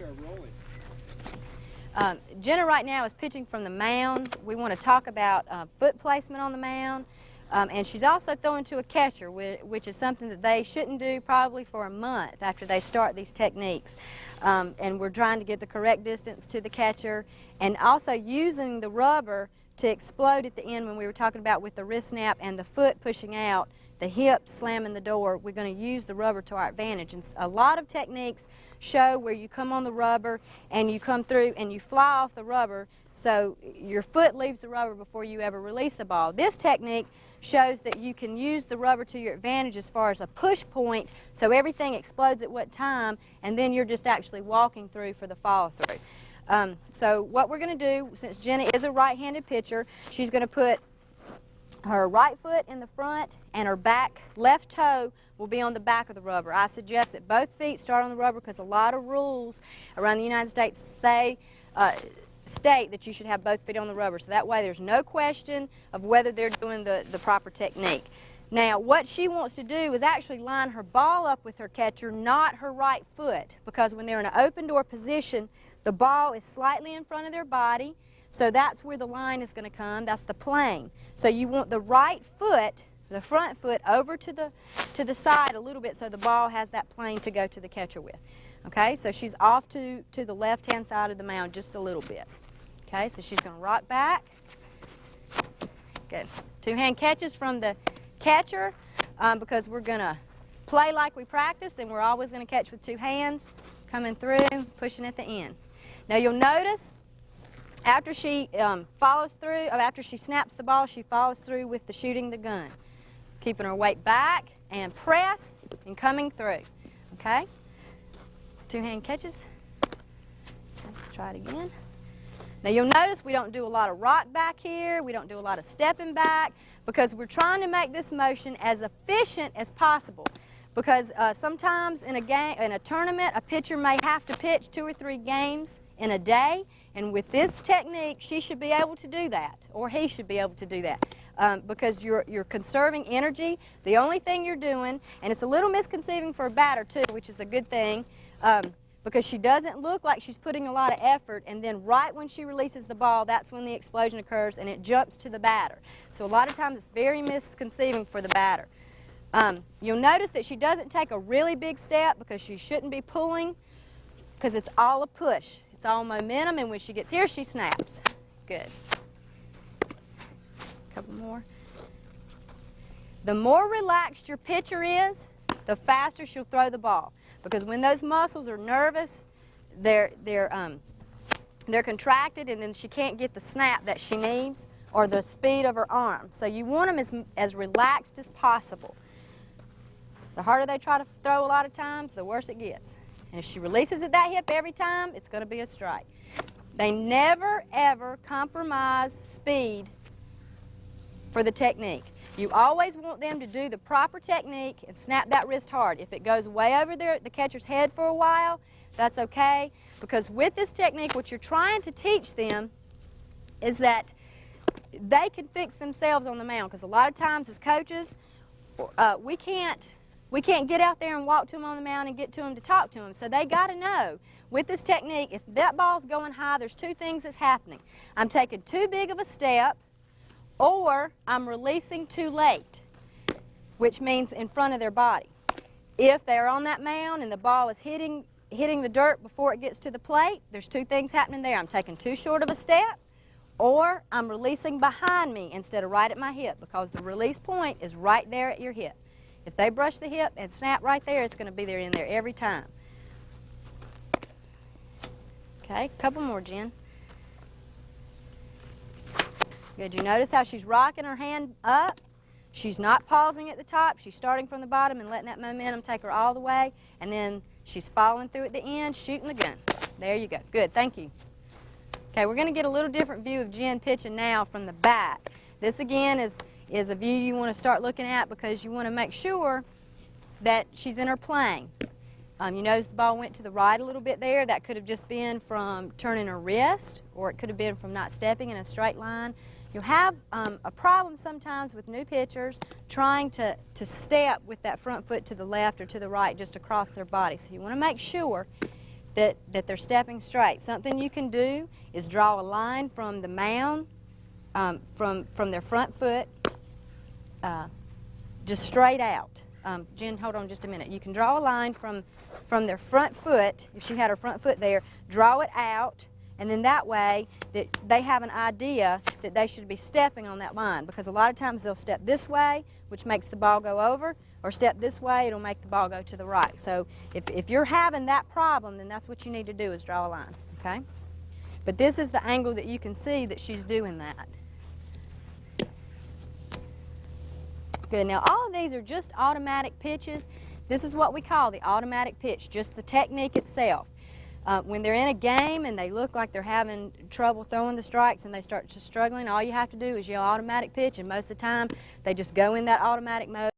or rolling? Jenna right now is pitching from the mound. We want to talk about foot placement on the mound. And she's also throwing to a catcher, which is something that they shouldn't do probably for a month after they start these techniques. And we're trying to get the correct distance to the catcher, and also using the rubber to explode at the end when we were talking about with the wrist snap and the foot pushing out, the hip slamming the door. We're going to use the rubber to our advantage. And a lot of techniques show where you come on the rubber and you come through and you fly off the rubber, so your foot leaves the rubber before you ever release the ball. This technique shows that you can use the rubber to your advantage as far as a push point, so everything explodes at what time, and then you're just actually walking through for the follow through. So what we're going to do, since Jenna is a right-handed pitcher, she's going to put her right foot in the front and her back left toe will be on the back of the rubber. I suggest that both feet start on the rubber because a lot of rules around the United States state that you should have both feet on the rubber. So that way there's no question of whether they're doing the proper technique. Now what she wants to do is actually line her ball up with her catcher, not her right foot, because when they're in an open door position, the ball is slightly in front of their body. So that's where the line is going to come. That's the plane. So you want the right foot, the front foot, over to the side a little bit so the ball has that plane to go to the catcher with. Okay, so she's off to the left-hand side of the mound just a little bit. Okay, so she's going to rock back. Good. Two-hand catches from the catcher because we're going to play like we practiced, and we're always going to catch with two hands, coming through, pushing at the end. Now you'll notice after she follows through, or after she snaps the ball, she follows through with the shooting the gun, keeping her weight back and press and coming through. Okay? Two-hand catches. Let's try it again. Now you'll notice we don't do a lot of rock back here. We don't do a lot of stepping back because we're trying to make this motion as efficient as possible. Because sometimes in a tournament, a pitcher may have to pitch 2 or 3 games in a day. And with this technique, she should be able to do that, or he should be able to do that, because you're conserving energy. The only thing you're doing, and it's a little misconceiving for a batter too, which is a good thing, because she doesn't look like she's putting a lot of effort, and then right when she releases the ball, that's when the explosion occurs and it jumps to the batter. So a lot of times it's very misconceiving for the batter. You'll notice that she doesn't take a really big step because she shouldn't be pulling, because it's all a push. It's all momentum, and when she gets here, she snaps. Good. A couple more. The more relaxed your pitcher is, the faster she'll throw the ball. Because when those muscles are nervous, they're contracted, and then she can't get the snap that she needs or the speed of her arm. So you want them as relaxed as possible. The harder they try to throw a lot of times, the worse it gets. And if she releases at that hip every time, it's going to be a strike. They never, ever compromise speed for the technique. You always want them to do the proper technique and snap that wrist hard. If it goes way over the catcher's head for a while, that's okay. Because with this technique, what you're trying to teach them is that they can fix themselves on the mound. Because a lot of times as coaches, we can't get out there and walk to them on the mound and get to them to talk to them. So they got to know, with this technique, if that ball's going high, there's 2 things that's happening. I'm taking too big of a step, or I'm releasing too late, which means in front of their body. If they're on that mound and the ball is hitting the dirt before it gets to the plate, there's 2 things happening there. I'm taking too short of a step, or I'm releasing behind me instead of right at my hip, because the release point is right there at your hip. If they brush the hip and snap right there, it's going to be there in there every time. Okay, a couple more, Jen. Good. You notice how she's rocking her hand up? She's not pausing at the top. She's starting from the bottom and letting that momentum take her all the way. And then she's following through at the end, shooting the gun. There you go. Good. Thank you. Okay, we're going to get a little different view of Jen pitching now from the back. This, again, is a view you want to start looking at because you want to make sure that she's in her plane. You notice the ball went to the right a little bit there. That could have just been from turning her wrist, or it could have been from not stepping in a straight line. You'll have a problem sometimes with new pitchers trying to step with that front foot to the left or to the right just across their body. So you want to make sure that they're stepping straight. Something you can do is draw a line from the mound, from their front foot, just straight out. Jen, hold on just a minute. You can draw a line from their front foot, if she had her front foot there, draw it out, and then that way that they have an idea that they should be stepping on that line, because a lot of times they'll step this way, which makes the ball go over, or step this way, it'll make the ball go to the right. So if you're having that problem, then that's what you need to do is draw a line, okay? But this is the angle that you can see that she's doing that. Good. Now all of these are just automatic pitches. This is what we call the automatic pitch, just the technique itself. When they're in a game and they look like they're having trouble throwing the strikes and they start struggling, all you have to do is yell automatic pitch, and most of the time they just go in that automatic mode.